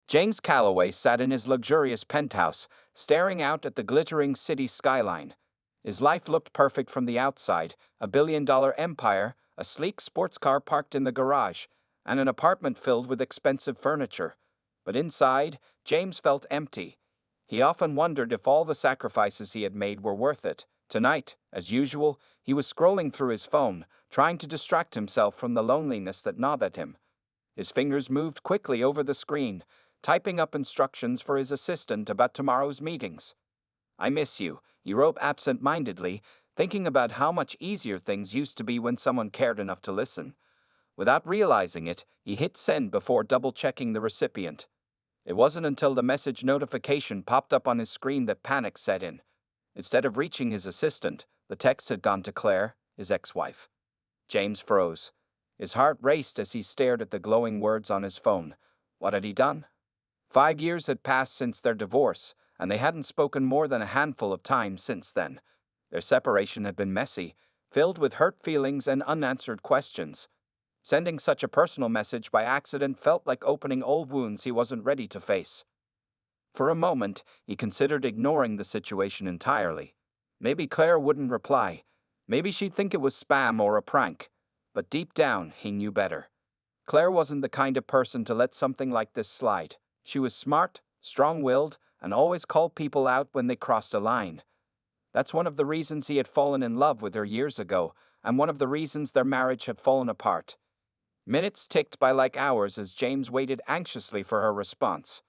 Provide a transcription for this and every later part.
James Calloway sat in his luxurious penthouse, staring out at the glittering city skyline. His life looked perfect from the outside: a billion-dollar empire, a sleek sports car parked in the garage, and an apartment filled with expensive furniture. But inside, James felt empty. He often wondered if all the sacrifices he had made were worth it. Tonight, as usual, he was scrolling through his phone, trying to distract himself from the loneliness that gnawed at him. His fingers moved quickly over the screen, typing up instructions for his assistant about tomorrow's meetings. "I miss you," he wrote absent-mindedly, thinking about how much easier things used to be when someone cared enough to listen. Without realizing it, he hit send before double-checking the recipient. It wasn't until the message notification popped up on his screen that panic set in. Instead of reaching his assistant, the text had gone to Claire, his ex-wife. James froze. His heart raced as he stared at the glowing words on his phone. What had he done? 5 years had passed since their divorce, and they hadn't spoken more than a handful of times since then. Their separation had been messy, filled with hurt feelings and unanswered questions. Sending such a personal message by accident felt like opening old wounds he wasn't ready to face. For a moment, he considered ignoring the situation entirely. Maybe Claire wouldn't reply. Maybe she'd think it was spam or a prank. But deep down, he knew better. Claire wasn't the kind of person to let something like this slide. She was smart, strong-willed, and always called people out when they crossed a line. That's one of the reasons he had fallen in love with her years ago, and one of the reasons their marriage had fallen apart. Minutes ticked by like hours as James waited anxiously for her response.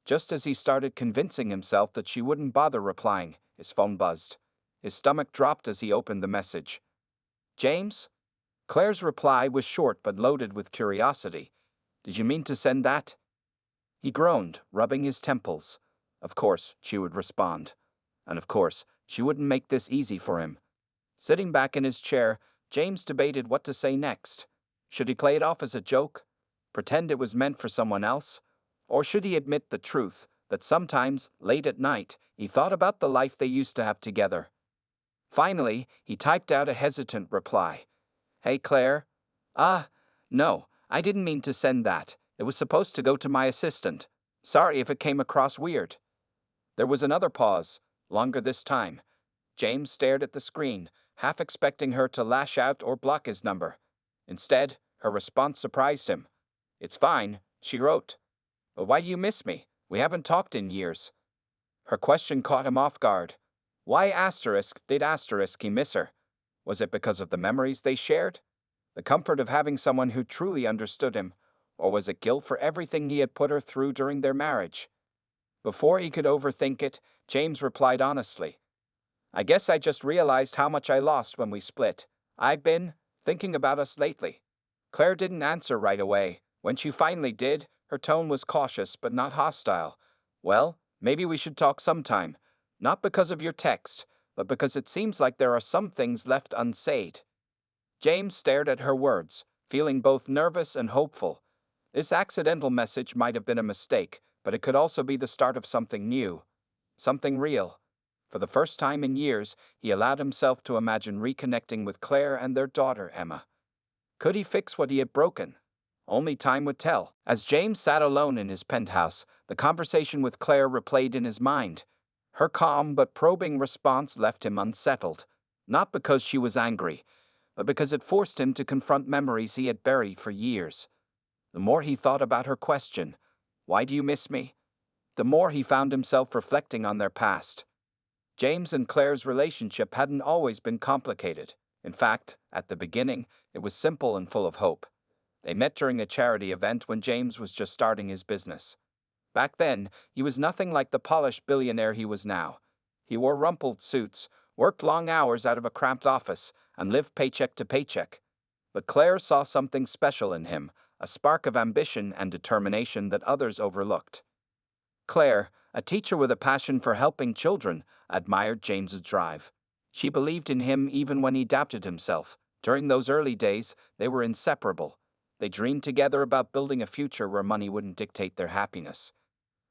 Just as he started convincing himself that she wouldn't bother replying, his phone buzzed. His stomach dropped as he opened the message. "James?" Claire's reply was short but loaded with curiosity. "Did you mean to send that?" He groaned, rubbing his temples. Of course, she would respond. And of course, she wouldn't make this easy for him. Sitting back in his chair, James debated what to say next. Should he play it off as a joke? Pretend it was meant for someone else? Or should he admit the truth, that sometimes, late at night, he thought about the life they used to have together? Finally, he typed out a hesitant reply. "Hey, Claire." No, I didn't mean to send that. It was supposed to go to my assistant. Sorry if it came across weird." There was another pause, longer this time. James stared at the screen, half expecting her to lash out or block his number. Instead, her response surprised him. "It's fine," she wrote. "But why do you miss me? We haven't talked in years." Her question caught him off guard. Why did he miss her? Was it because of the memories they shared? The comfort of having someone who truly understood him? Or was it guilt for everything he had put her through during their marriage? Before he could overthink it, James replied honestly. "I guess I just realized how much I lost when we split. I've been thinking about us lately." Claire didn't answer right away. When she finally did, her tone was cautious but not hostile. "Well, maybe we should talk sometime. Not because of your text, but because it seems like there are some things left unsaid." James stared at her words, feeling both nervous and hopeful. This accidental message might have been a mistake, but it could also be the start of something new. Something real. For the first time in years, he allowed himself to imagine reconnecting with Claire and their daughter, Emma. Could he fix what he had broken? Only time would tell. As James sat alone in his penthouse, the conversation with Claire replayed in his mind. Her calm but probing response left him unsettled, not because she was angry, but because it forced him to confront memories he had buried for years. The more he thought about her question, "Why do you miss me?" the more he found himself reflecting on their past. James and Claire's relationship hadn't always been complicated. In fact, at the beginning, it was simple and full of hope. They met during a charity event when James was just starting his business. Back then, he was nothing like the polished billionaire he was now. He wore rumpled suits, worked long hours out of a cramped office, and lived paycheck to paycheck. But Claire saw something special in him, a spark of ambition and determination that others overlooked. Claire, a teacher with a passion for helping children, admired James's drive. She believed in him even when he doubted himself. During those early days, they were inseparable. They dreamed together about building a future where money wouldn't dictate their happiness.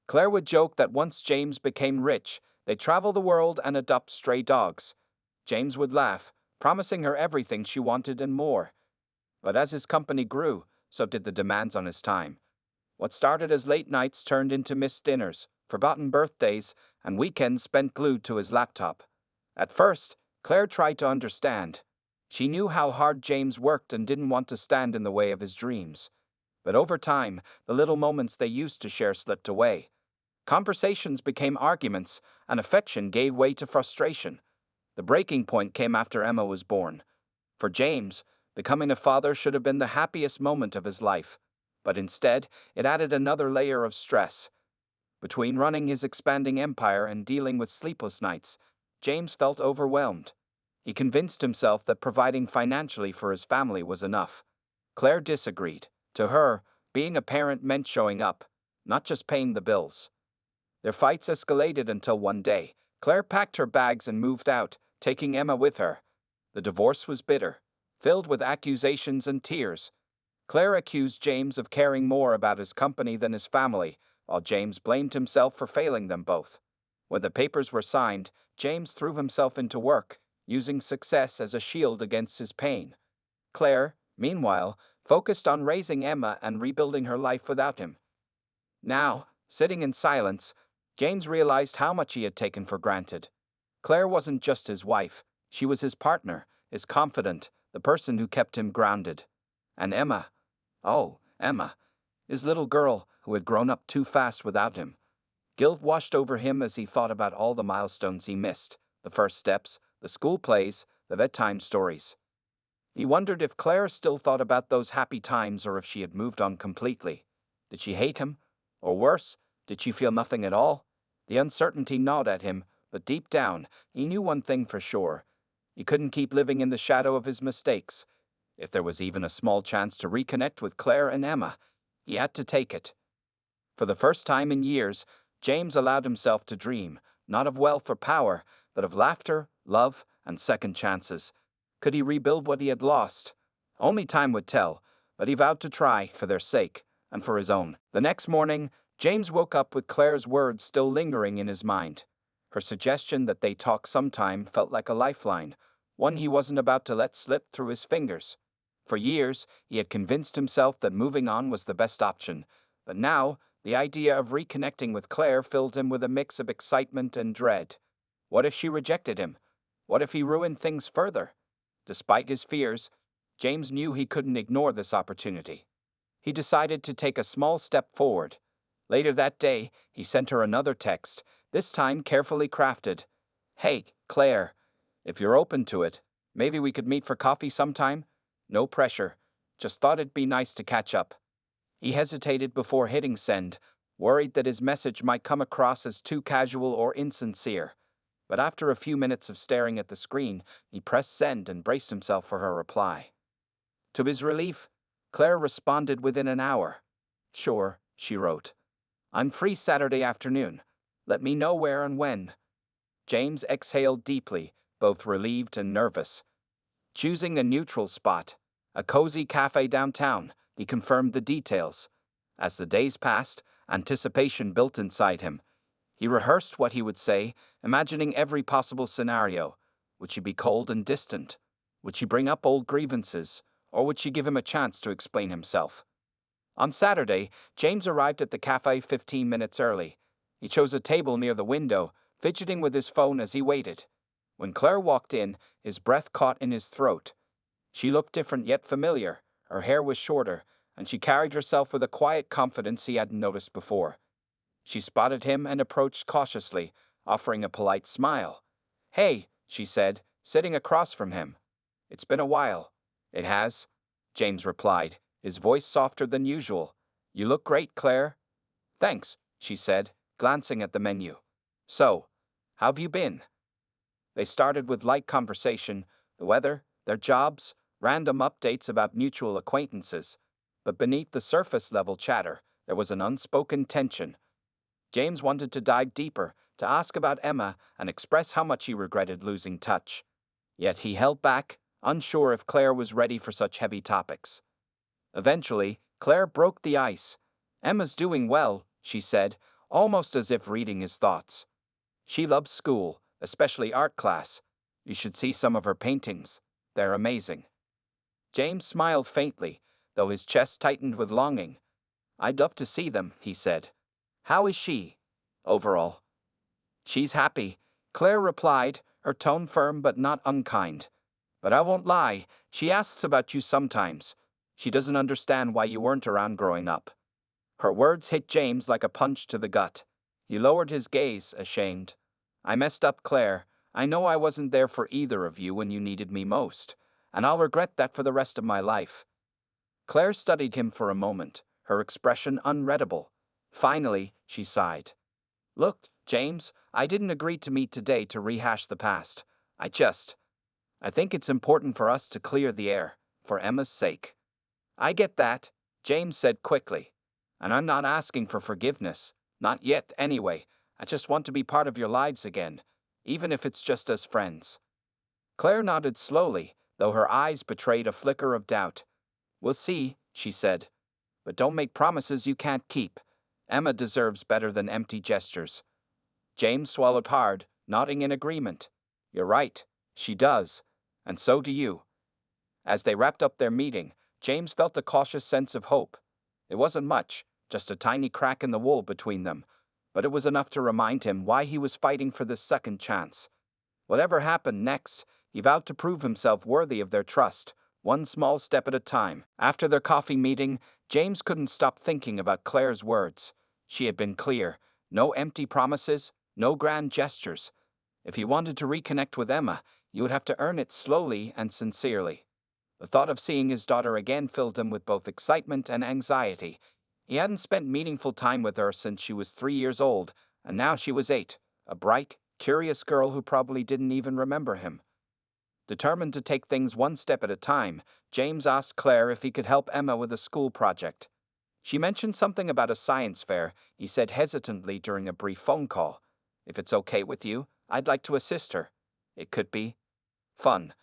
Claire would joke that once James became rich, they'd travel the world and adopt stray dogs. James would laugh, promising her everything she wanted and more. But as his company grew, so did the demands on his time. What started as late nights turned into missed dinners, forgotten birthdays, and weekends spent glued to his laptop. At first, Claire tried to understand. She knew how hard James worked and didn't want to stand in the way of his dreams. But over time, the little moments they used to share slipped away. Conversations became arguments, and affection gave way to frustration. The breaking point came after Emma was born. For James, becoming a father should have been the happiest moment of his life, but instead, it added another layer of stress. Between running his expanding empire and dealing with sleepless nights, James felt overwhelmed. He convinced himself that providing financially for his family was enough. Claire disagreed. To her, being a parent meant showing up, not just paying the bills. Their fights escalated until one day, Claire packed her bags and moved out, taking Emma with her. The divorce was bitter, filled with accusations and tears. Claire accused James of caring more about his company than his family, while James blamed himself for failing them both. When the papers were signed, James threw himself into work, using success as a shield against his pain. Claire, meanwhile, focused on raising Emma and rebuilding her life without him. Now, sitting in silence, James realized how much he had taken for granted. Claire wasn't just his wife, she was his partner, his confidant, the person who kept him grounded. And Emma, Emma, his little girl who had grown up too fast without him. Guilt washed over him as he thought about all the milestones he missed, the first steps, the school plays, the bedtime stories. He wondered if Claire still thought about those happy times or if she had moved on completely. Did she hate him? Or worse, did she feel nothing at all? The uncertainty gnawed at him, but deep down, he knew one thing for sure. He couldn't keep living in the shadow of his mistakes. If there was even a small chance to reconnect with Claire and Emma, he had to take it. For the first time in years, James allowed himself to dream, not of wealth or power, but of laughter, love, and second chances. Could he rebuild what he had lost? Only time would tell, but he vowed to try for their sake and for his own. The next morning, James woke up with Claire's words still lingering in his mind. Her suggestion that they talk sometime felt like a lifeline, one he wasn't about to let slip through his fingers. For years, he had convinced himself that moving on was the best option, but now, the idea of reconnecting with Claire filled him with a mix of excitement and dread. What if she rejected him? What if he ruined things further? Despite his fears, James knew he couldn't ignore this opportunity. He decided to take a small step forward. Later that day, he sent her another text, this time carefully crafted. "Hey, Claire, if you're open to it, maybe we could meet for coffee sometime? No pressure, just thought it'd be nice to catch up." He hesitated before hitting send, worried that his message might come across as too casual or insincere. But after a few minutes of staring at the screen, he pressed send and braced himself for her reply. To his relief, Claire responded within an hour. "Sure," she wrote. "I'm free Saturday afternoon. Let me know where and when." James exhaled deeply, both relieved and nervous. Choosing a neutral spot, a cozy cafe downtown, he confirmed the details. As the days passed, anticipation built inside him. He rehearsed what he would say, imagining every possible scenario. Would she be cold and distant? Would she bring up old grievances? Or would she give him a chance to explain himself? On Saturday, James arrived at the cafe 15 minutes early. He chose a table near the window, fidgeting with his phone as he waited. When Claire walked in, his breath caught in his throat. She looked different yet familiar. Her hair was shorter, and she carried herself with a quiet confidence he hadn't noticed before. She spotted him and approached cautiously, offering a polite smile. "Hey," she said, sitting across from him. "It's been a while." "It has," James replied, his voice softer than usual. "You look great, Claire." "Thanks," she said, glancing at the menu. "So, how've you been?" They started with light conversation, the weather, their jobs, random updates about mutual acquaintances. But beneath the surface-level chatter, there was an unspoken tension. James wanted to dive deeper, to ask about Emma and express how much he regretted losing touch. Yet he held back, unsure if Claire was ready for such heavy topics. Eventually, Claire broke the ice. "Emma's doing well," she said, almost as if reading his thoughts. "She loves school, especially art class. You should see some of her paintings. They're amazing." James smiled faintly, though his chest tightened with longing. "I'd love to see them," he said. "How is she, overall?" "She's happy," Claire replied, her tone firm but not unkind. "But I won't lie, she asks about you sometimes. She doesn't understand why you weren't around growing up." Her words hit James like a punch to the gut. He lowered his gaze, ashamed. "I messed up, Claire. I know I wasn't there for either of you when you needed me most, and I'll regret that for the rest of my life." Claire studied him for a moment, her expression unreadable. Finally, she sighed. "Look, James, I didn't agree to meet today to rehash the past. I think it's important for us to clear the air, for Emma's sake." "I get that," James said quickly. "And I'm not asking for forgiveness. Not yet, anyway. I just want to be part of your lives again, even if it's just as friends." Claire nodded slowly, though her eyes betrayed a flicker of doubt. "We'll see," she said. "But don't make promises you can't keep. Emma deserves better than empty gestures." James swallowed hard, nodding in agreement. "You're right. She does. And so do you." As they wrapped up their meeting, James felt a cautious sense of hope. It wasn't much, just a tiny crack in the wall between them, but it was enough to remind him why he was fighting for this second chance. Whatever happened next, he vowed to prove himself worthy of their trust, one small step at a time. After their coffee meeting, James couldn't stop thinking about Claire's words. She had been clear: no empty promises, no grand gestures. If he wanted to reconnect with Emma, he would have to earn it slowly and sincerely. The thought of seeing his daughter again filled him with both excitement and anxiety. He hadn't spent meaningful time with her since she was 3 years old, and now she was 8, a bright, curious girl who probably didn't even remember him. Determined to take things one step at a time, James asked Claire if he could help Emma with a school project. She mentioned something about a science fair, he said hesitantly during a brief phone call. "If it's okay with you, I'd like to assist her. It could be fun."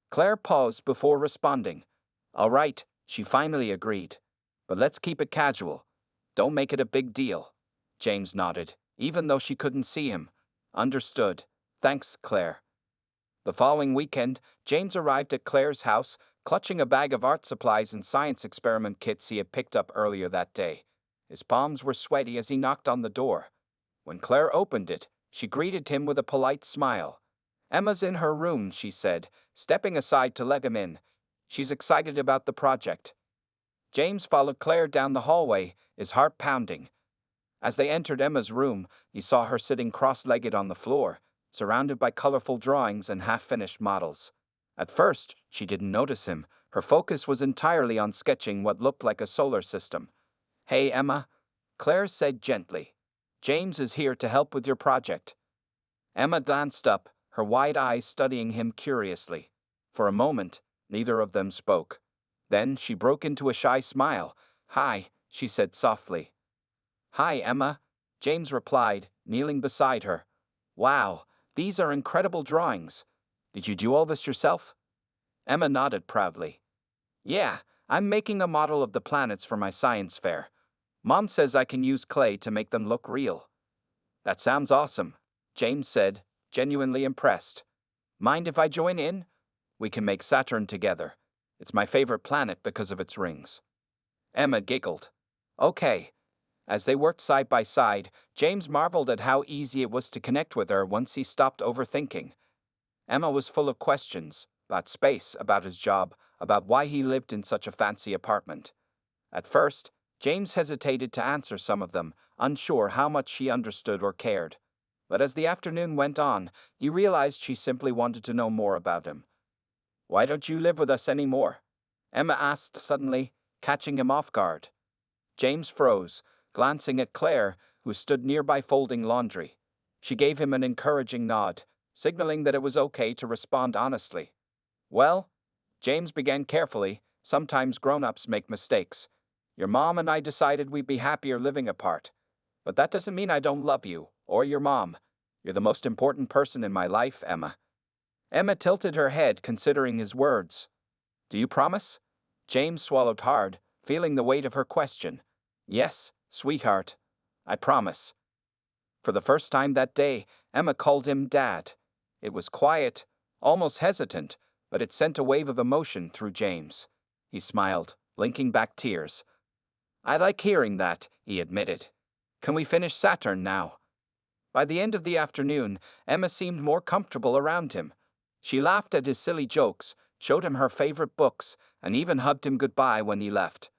Claire paused before responding. "All right," she finally agreed. "But let's keep it casual. Don't make it a big deal." James nodded, even though she couldn't see him. "Understood. Thanks, Claire." The following weekend, James arrived at Claire's house, clutching a bag of art supplies and science experiment kits he had picked up earlier that day. His palms were sweaty as he knocked on the door. When Claire opened it, she greeted him with a polite smile. "Emma's in her room," she said, stepping aside to let him in. "She's excited about the project." James followed Claire down the hallway, his heart pounding. As they entered Emma's room, he saw her sitting cross-legged on the floor, surrounded by colorful drawings and half-finished models. At first, she didn't notice him. Her focus was entirely on sketching what looked like a solar system. "Hey, Emma," Claire said gently. "James is here to help with your project." Emma glanced up, her wide eyes studying him curiously. For a moment, neither of them spoke. Then she broke into a shy smile. "Hi," she said softly. "Hi, Emma," James replied, kneeling beside her. "Wow, these are incredible drawings. Did you do all this yourself?" Emma nodded proudly. "Yeah, I'm making a model of the planets for my science fair. Mom says I can use clay to make them look real." "That sounds awesome," James said, genuinely impressed. "Mind if I join in? We can make Saturn together. It's my favorite planet because of its rings." Emma giggled. "Okay." As they worked side by side, James marveled at how easy it was to connect with her once he stopped overthinking. Emma was full of questions, about space, about his job, about why he lived in such a fancy apartment. At first, James hesitated to answer some of them, unsure how much she understood or cared. But as the afternoon went on, he realized she simply wanted to know more about him. "Why don't you live with us anymore?" Emma asked suddenly, catching him off guard. James froze, glancing at Claire, who stood nearby folding laundry. She gave him an encouraging nod, signaling that it was okay to respond honestly. "Well," James began carefully, "sometimes grown-ups make mistakes. Your mom and I decided we'd be happier living apart. But that doesn't mean I don't love you, or your mom. You're the most important person in my life, Emma." Emma tilted her head, considering his words. "Do you promise?" James swallowed hard, feeling the weight of her question. "Yes, sweetheart. I promise." For the first time that day, Emma called him Dad. It was quiet, almost hesitant, but it sent a wave of emotion through James. He smiled, blinking back tears. "I like hearing that," he admitted. "Can we finish Saturn now?" By the end of the afternoon, Emma seemed more comfortable around him. She laughed at his silly jokes, showed him her favorite books, and even hugged him goodbye when he left.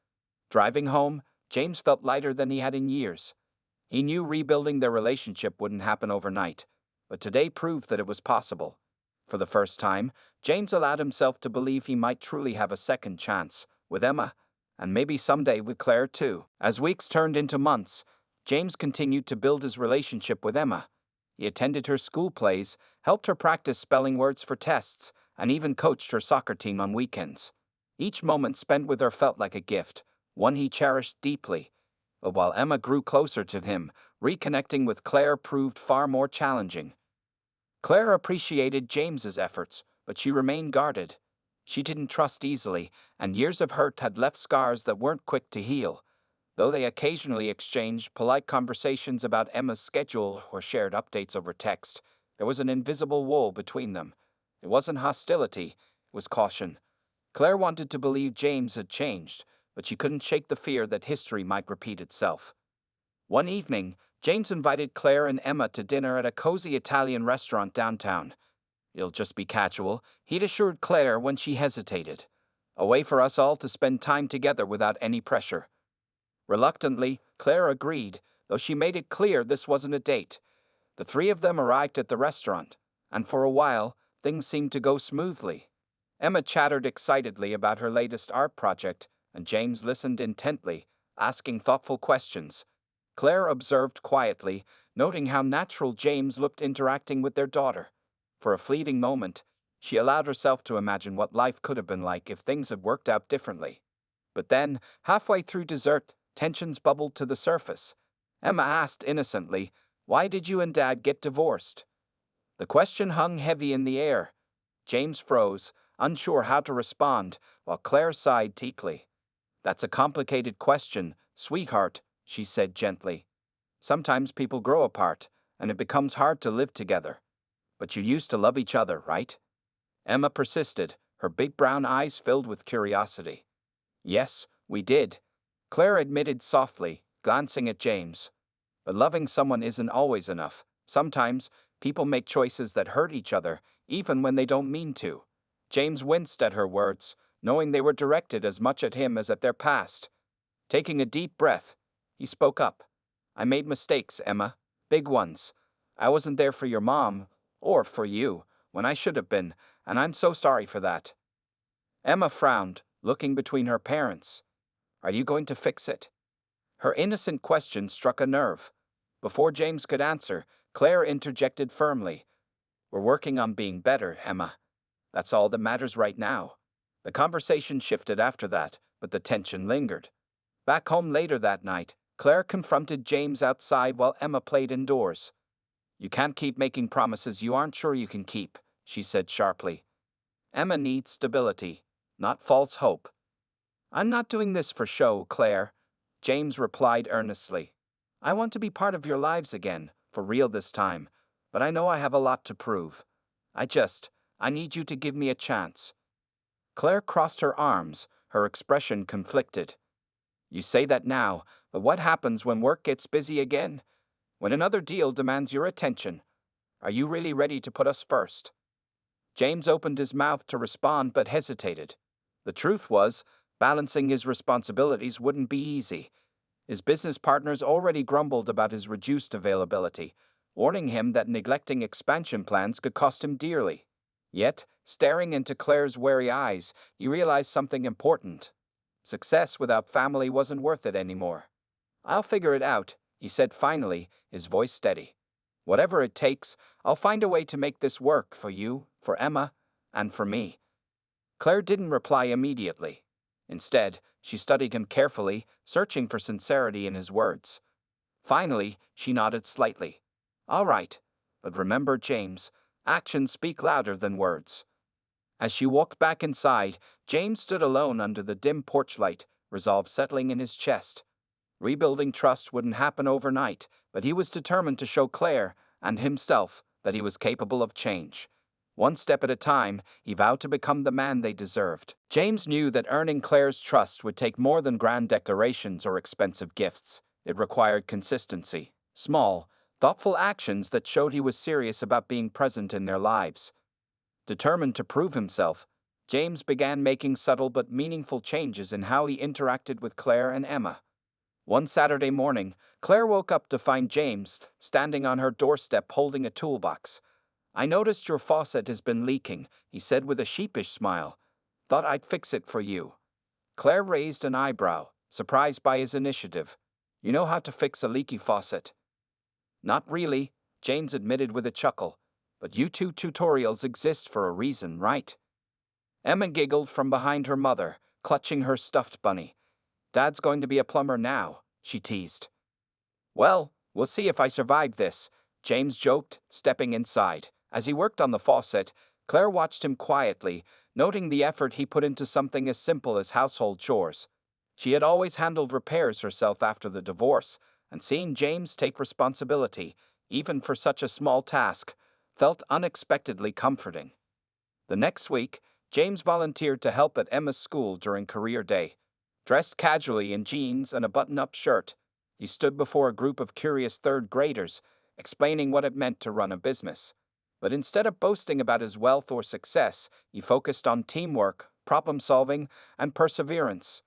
Driving home, James felt lighter than he had in years. He knew rebuilding their relationship wouldn't happen overnight, but today proved that it was possible. For the first time, James allowed himself to believe he might truly have a second chance, with Emma, and maybe someday with Claire too. As weeks turned into months, James continued to build his relationship with Emma. He attended her school plays, helped her practice spelling words for tests, and even coached her soccer team on weekends. Each moment spent with her felt like a gift, one he cherished deeply. But while Emma grew closer to him, reconnecting with Claire proved far more challenging. Claire appreciated James's efforts, but she remained guarded. She didn't trust easily, and years of hurt had left scars that weren't quick to heal. Though they occasionally exchanged polite conversations about Emma's schedule or shared updates over text, there was an invisible wall between them. It wasn't hostility, it was caution. Claire wanted to believe James had changed, but she couldn't shake the fear that history might repeat itself. One evening, James invited Claire and Emma to dinner at a cozy Italian restaurant downtown. "It'll just be casual," he'd assured Claire when she hesitated. "A way for us all to spend time together without any pressure." Reluctantly, Claire agreed, though she made it clear this wasn't a date. The three of them arrived at the restaurant, and for a while, things seemed to go smoothly. Emma chattered excitedly about her latest art project, and James listened intently, asking thoughtful questions. Claire observed quietly, noting how natural James looked interacting with their daughter. For a fleeting moment, she allowed herself to imagine what life could have been like if things had worked out differently. But then, halfway through dessert, tensions bubbled to the surface. Emma asked innocently, "Why did you and Dad get divorced?" The question hung heavy in the air. James froze, unsure how to respond, while Claire sighed deeply. "That's a complicated question, sweetheart," she said gently. "Sometimes people grow apart, and it becomes hard to live together. But you used to love each other, right?" Emma persisted, her big brown eyes filled with curiosity. "Yes, we did," Claire admitted softly, glancing at James. "But loving someone isn't always enough. Sometimes, people make choices that hurt each other, even when they don't mean to." James winced at her words, knowing they were directed as much at him as at their past. Taking a deep breath, he spoke up. "I made mistakes, Emma. Big ones. I wasn't there for your mom, or for you, when I should have been, and I'm so sorry for that." Emma frowned, looking between her parents. "Are you going to fix it?" Her innocent question struck a nerve. Before James could answer, Claire interjected firmly. "We're working on being better, Emma. That's all that matters right now." The conversation shifted after that, but the tension lingered. Back home later that night, Claire confronted James outside while Emma played indoors. "You can't keep making promises you aren't sure you can keep," she said sharply. "Emma needs stability, not false hope." "I'm not doing this for show, Claire," James replied earnestly. "I want to be part of your lives again, for real this time, but I know I have a lot to prove. I need you to give me a chance." Claire crossed her arms, her expression conflicted. "You say that now, but what happens when work gets busy again? When another deal demands your attention? Are you really ready to put us first?" James opened his mouth to respond but hesitated. The truth was, balancing his responsibilities wouldn't be easy. His business partners already grumbled about his reduced availability, warning him that neglecting expansion plans could cost him dearly. Yet, staring into Claire's wary eyes, he realized something important. Success without family wasn't worth it anymore. "I'll figure it out," he said finally, his voice steady. "Whatever it takes, I'll find a way to make this work for you, for Emma, and for me." Claire didn't reply immediately. Instead, she studied him carefully, searching for sincerity in his words. Finally, she nodded slightly. "All right, but remember, James, actions speak louder than words." As she walked back inside, James stood alone under the dim porch light, resolve settling in his chest. Rebuilding trust wouldn't happen overnight, but he was determined to show Claire and himself that he was capable of change. One step at a time, he vowed to become the man they deserved. James knew that earning Claire's trust would take more than grand declarations or expensive gifts. It required consistency, small, thoughtful actions that showed he was serious about being present in their lives. Determined to prove himself, James began making subtle but meaningful changes in how he interacted with Claire and Emma. One Saturday morning, Claire woke up to find James standing on her doorstep holding a toolbox. "I noticed your faucet has been leaking," he said with a sheepish smile. "Thought I'd fix it for you." Claire raised an eyebrow, surprised by his initiative. "You know how to fix a leaky faucet?" "Not really," James admitted with a chuckle. "But YouTube tutorials exist for a reason, right?" Emma giggled from behind her mother, clutching her stuffed bunny. "Dad's going to be a plumber now," she teased. "Well, we'll see if I survive this," James joked, stepping inside. As he worked on the faucet, Claire watched him quietly, noting the effort he put into something as simple as household chores. She had always handled repairs herself after the divorce, and seeing James take responsibility, even for such a small task, felt unexpectedly comforting. The next week, James volunteered to help at Emma's school during career day. Dressed casually in jeans and a button-up shirt, he stood before a group of curious third graders, explaining what it meant to run a business. But instead of boasting about his wealth or success, he focused on teamwork, problem-solving, and perseverance.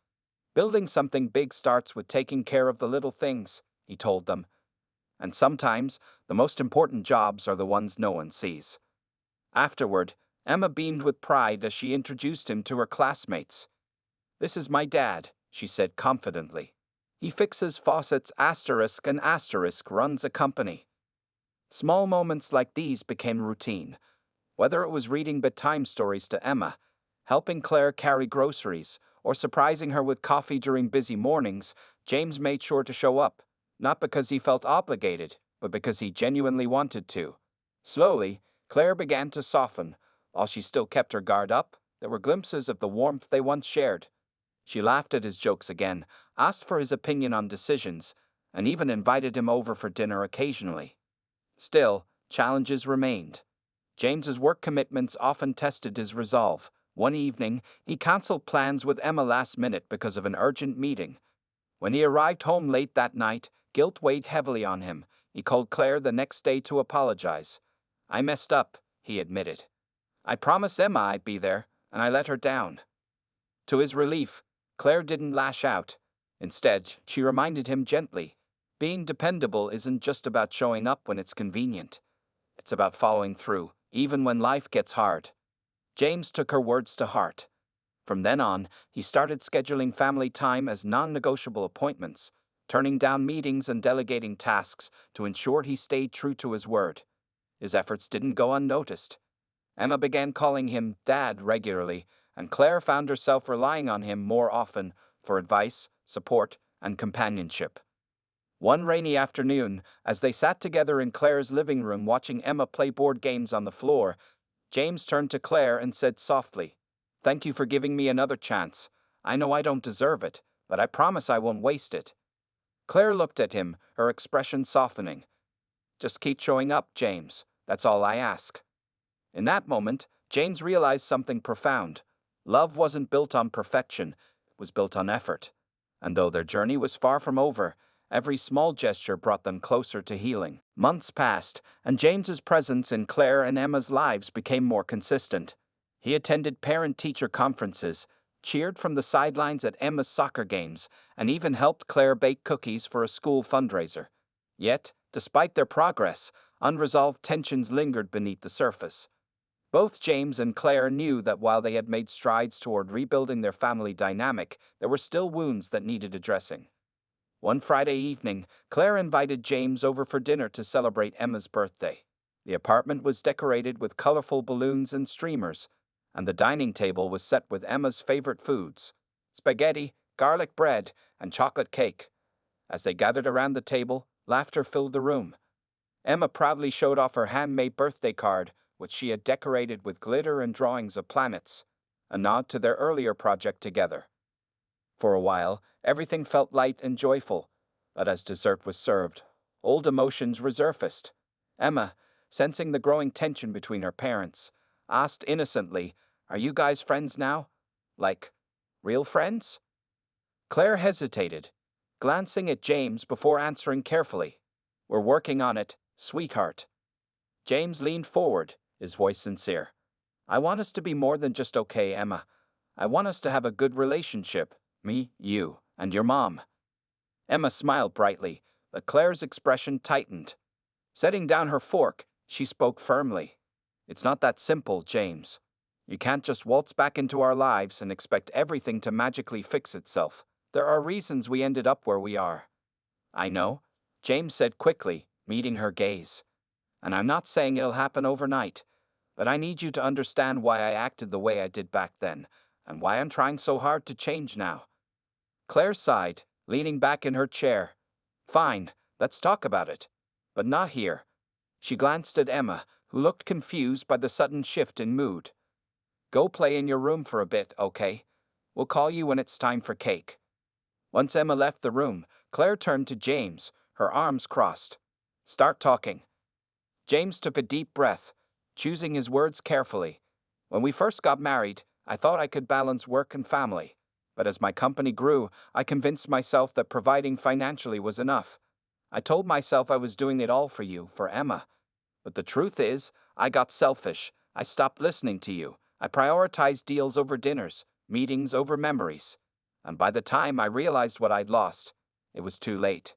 "Building something big starts with taking care of the little things," he told them. "And sometimes, the most important jobs are the ones no one sees." Afterward, Emma beamed with pride as she introduced him to her classmates. "This is my dad," she said confidently. "He fixes faucets and runs a company." Small moments like these became routine. Whether it was reading bedtime stories to Emma, helping Claire carry groceries, or surprising her with coffee during busy mornings, James made sure to show up, not because he felt obligated, but because he genuinely wanted to. Slowly, Claire began to soften. While she still kept her guard up, there were glimpses of the warmth they once shared. She laughed at his jokes again, asked for his opinion on decisions, and even invited him over for dinner occasionally. Still, challenges remained. James's work commitments often tested his resolve. One evening, he canceled plans with Emma last minute because of an urgent meeting. When he arrived home late that night, guilt weighed heavily on him. He called Claire the next day to apologize. "I messed up," he admitted. "I promised Emma I'd be there, and I let her down." To his relief, Claire didn't lash out. Instead, she reminded him gently, "Being dependable isn't just about showing up when it's convenient. It's about following through, even when life gets hard." James took her words to heart. From then on, he started scheduling family time as non-negotiable appointments, turning down meetings and delegating tasks to ensure he stayed true to his word. His efforts didn't go unnoticed. Emma began calling him Dad regularly, and Claire found herself relying on him more often for advice, support, and companionship. One rainy afternoon, as they sat together in Claire's living room watching Emma play board games on the floor, James turned to Claire and said softly, "Thank you for giving me another chance. I know I don't deserve it, but I promise I won't waste it." Claire looked at him, her expression softening. "Just keep showing up, James. That's all I ask." In that moment, James realized something profound. Love wasn't built on perfection, it was built on effort. And though their journey was far from over, every small gesture brought them closer to healing. Months passed, and James's presence in Claire and Emma's lives became more consistent. He attended parent-teacher conferences, cheered from the sidelines at Emma's soccer games, and even helped Claire bake cookies for a school fundraiser. Yet, despite their progress, unresolved tensions lingered beneath the surface. Both James and Claire knew that while they had made strides toward rebuilding their family dynamic, there were still wounds that needed addressing. One Friday evening, Claire invited James over for dinner to celebrate Emma's birthday. The apartment was decorated with colorful balloons and streamers, and the dining table was set with Emma's favorite foods: spaghetti, garlic bread, and chocolate cake. As they gathered around the table, laughter filled the room. Emma proudly showed off her handmade birthday card, which she had decorated with glitter and drawings of planets, a nod to their earlier project together. For a while, everything felt light and joyful, but as dessert was served, old emotions resurfaced. Emma, sensing the growing tension between her parents, asked innocently, "Are you guys friends now? Like, real friends?" Claire hesitated, glancing at James before answering carefully. "We're working on it, sweetheart." James leaned forward, his voice sincere. "I want us to be more than just okay, Emma. I want us to have a good relationship, me, you, and your mom." Emma smiled brightly, but Claire's expression tightened. Setting down her fork, she spoke firmly. "It's not that simple, James. You can't just waltz back into our lives and expect everything to magically fix itself. There are reasons we ended up where we are." "I know," James said quickly, meeting her gaze. "And I'm not saying it'll happen overnight, but I need you to understand why I acted the way I did back then, and why I'm trying so hard to change now." Claire sighed, leaning back in her chair. "Fine, let's talk about it. But not here." She glanced at Emma, who looked confused by the sudden shift in mood. "Go play in your room for a bit, okay? We'll call you when it's time for cake." Once Emma left the room, Claire turned to James, her arms crossed. "Start talking." James took a deep breath, choosing his words carefully. "When we first got married, I thought I could balance work and family. But as my company grew, I convinced myself that providing financially was enough. I told myself I was doing it all for you, for Emma. But the truth is, I got selfish. I stopped listening to you. I prioritized deals over dinners, meetings over memories. And by the time I realized what I'd lost, it was too late."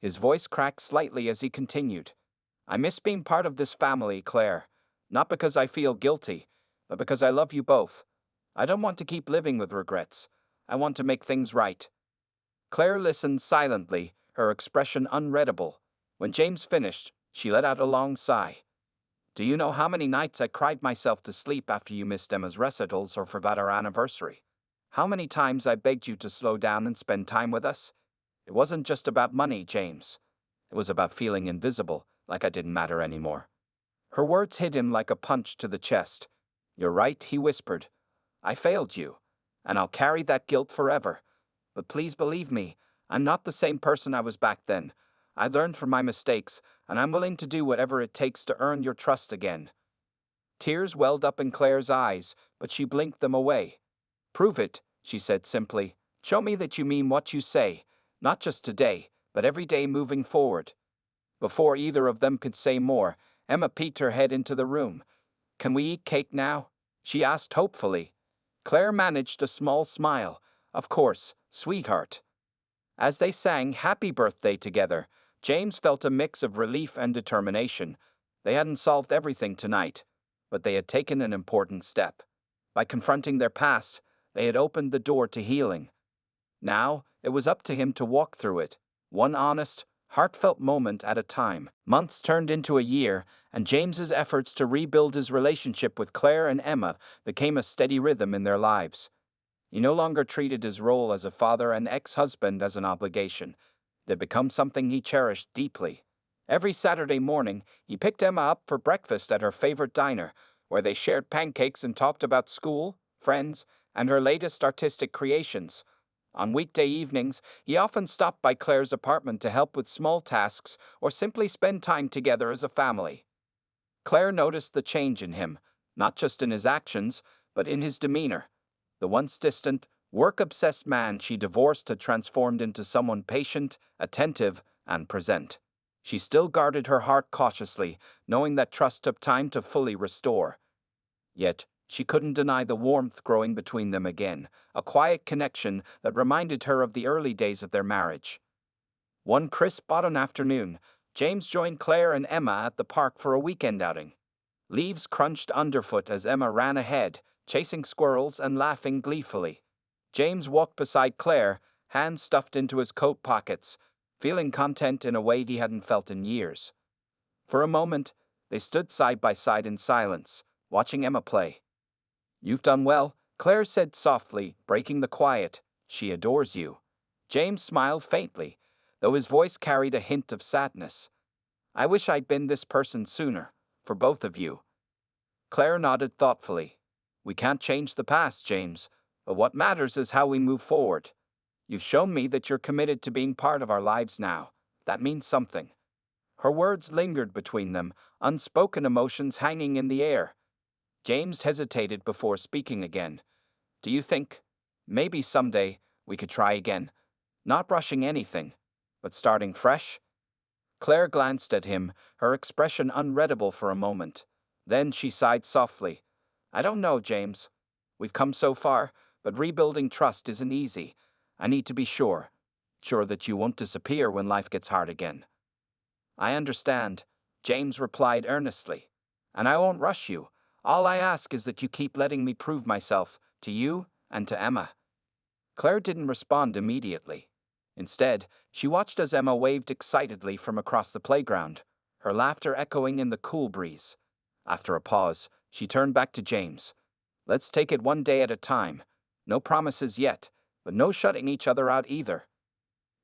His voice cracked slightly as he continued. "I miss being part of this family, Claire. Not because I feel guilty, but because I love you both. I don't want to keep living with regrets. I want to make things right." Claire listened silently, her expression unreadable. When James finished, she let out a long sigh. "Do you know how many nights I cried myself to sleep after you missed Emma's recitals or forgot our anniversary? How many times I begged you to slow down and spend time with us? It wasn't just about money, James. It was about feeling invisible, like I didn't matter anymore." Her words hit him like a punch to the chest. "You're right," he whispered. "I failed you, and I'll carry that guilt forever. But please believe me, I'm not the same person I was back then. I learned from my mistakes, and I'm willing to do whatever it takes to earn your trust again." Tears welled up in Claire's eyes, but she blinked them away. "Prove it," she said simply. "Show me that you mean what you say, not just today, but every day moving forward." Before either of them could say more, Emma peeked her head into the room. "Can we eat cake now?" she asked hopefully. Claire managed a small smile. "Of course, sweetheart." As they sang Happy Birthday together, James felt a mix of relief and determination. They hadn't solved everything tonight, but they had taken an important step. By confronting their past, they had opened the door to healing. Now, it was up to him to walk through it, one honest, heartfelt moment at a time. Months turned into a year, and James's efforts to rebuild his relationship with Claire and Emma became a steady rhythm in their lives. He no longer treated his role as a father and ex-husband as an obligation. It had become something he cherished deeply. Every Saturday morning, he picked Emma up for breakfast at her favorite diner, where they shared pancakes and talked about school, friends, and her latest artistic creations. On weekday evenings, he often stopped by Claire's apartment to help with small tasks or simply spend time together as a family. Claire noticed the change in him, not just in his actions, but in his demeanor. The once distant, work-obsessed man she divorced had transformed into someone patient, attentive, and present. She still guarded her heart cautiously, knowing that trust took time to fully restore. Yet, she couldn't deny the warmth growing between them again, a quiet connection that reminded her of the early days of their marriage. One crisp autumn afternoon, James joined Claire and Emma at the park for a weekend outing. Leaves crunched underfoot as Emma ran ahead, chasing squirrels and laughing gleefully. James walked beside Claire, hands stuffed into his coat pockets, feeling content in a way he hadn't felt in years. For a moment, they stood side by side in silence, watching Emma play. "You've done well," Claire said softly, breaking the quiet. "She adores you." James smiled faintly, though his voice carried a hint of sadness. "I wish I'd been this person sooner, for both of you." Claire nodded thoughtfully. "We can't change the past, James, but what matters is how we move forward. You've shown me that you're committed to being part of our lives now. That means something." Her words lingered between them, unspoken emotions hanging in the air. James hesitated before speaking again. Do you think, maybe someday, we could try again? Not rushing anything, but starting fresh? Claire glanced at him, her expression unreadable for a moment. Then she sighed softly. I don't know, James. We've come so far, but rebuilding trust isn't easy. I need to be sure. Sure that you won't disappear when life gets hard again. I understand, James replied earnestly. And I won't rush you. All I ask is that you keep letting me prove myself, to you and to Emma. Claire didn't respond immediately. Instead, she watched as Emma waved excitedly from across the playground, her laughter echoing in the cool breeze. After a pause, she turned back to James. Let's take it one day at a time. No promises yet, but no shutting each other out either.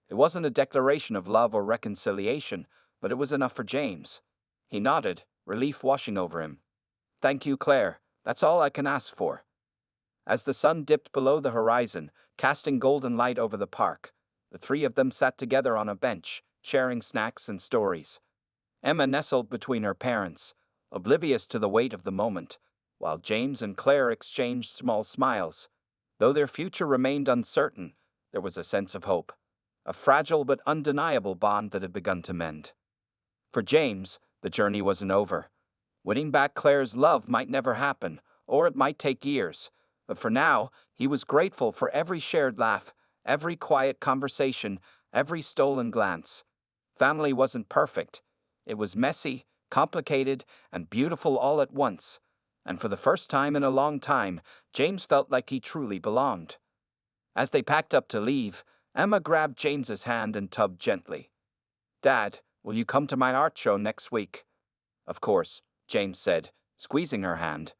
It wasn't a declaration of love or reconciliation, but it was enough for James. He nodded, relief washing over him. Thank you, Claire. That's all I can ask for. As the sun dipped below the horizon, casting golden light over the park, the three of them sat together on a bench, sharing snacks and stories. Emma nestled between her parents, oblivious to the weight of the moment, while James and Claire exchanged small smiles. Though their future remained uncertain, there was a sense of hope, a fragile but undeniable bond that had begun to mend. For James, the journey wasn't over. Winning back Claire's love might never happen, or it might take years. But for now, he was grateful for every shared laugh, every quiet conversation, every stolen glance. Family wasn't perfect. It was messy, complicated, and beautiful all at once. And for the first time in a long time, James felt like he truly belonged. As they packed up to leave, Emma grabbed James's hand and tugged gently. Dad, will you come to my art show next week? Of course, James said, squeezing her hand.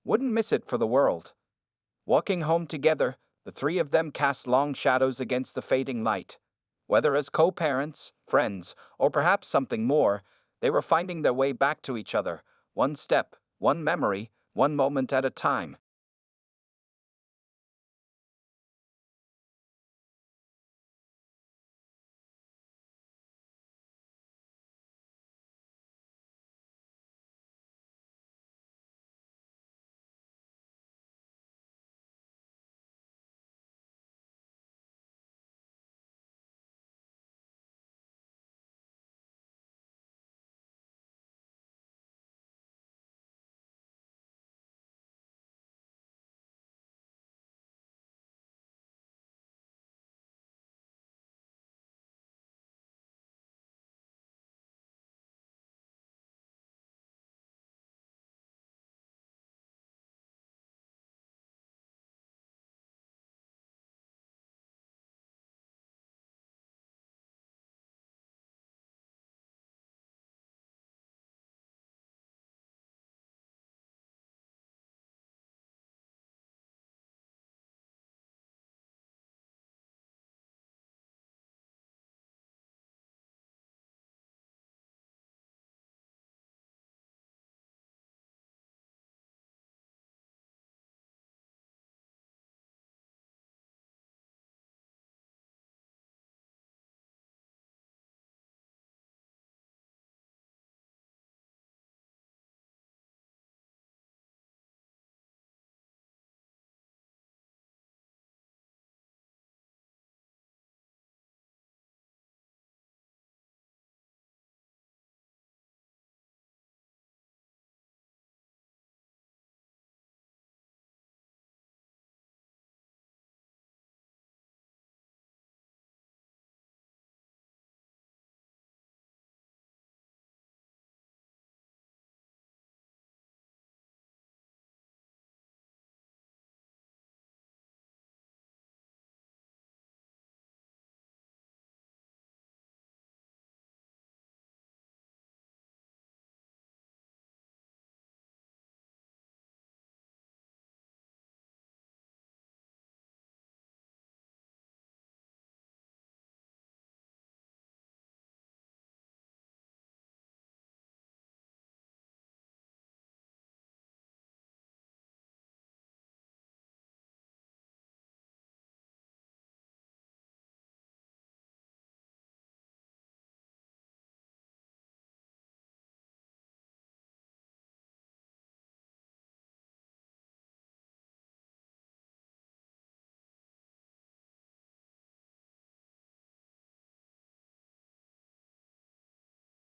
Wouldn't miss it for the world. Walking home together, the three of them cast long shadows against the fading light. Whether as co-parents, friends, or perhaps something more, they were finding their way back to each other, one step, one memory, one moment at a time.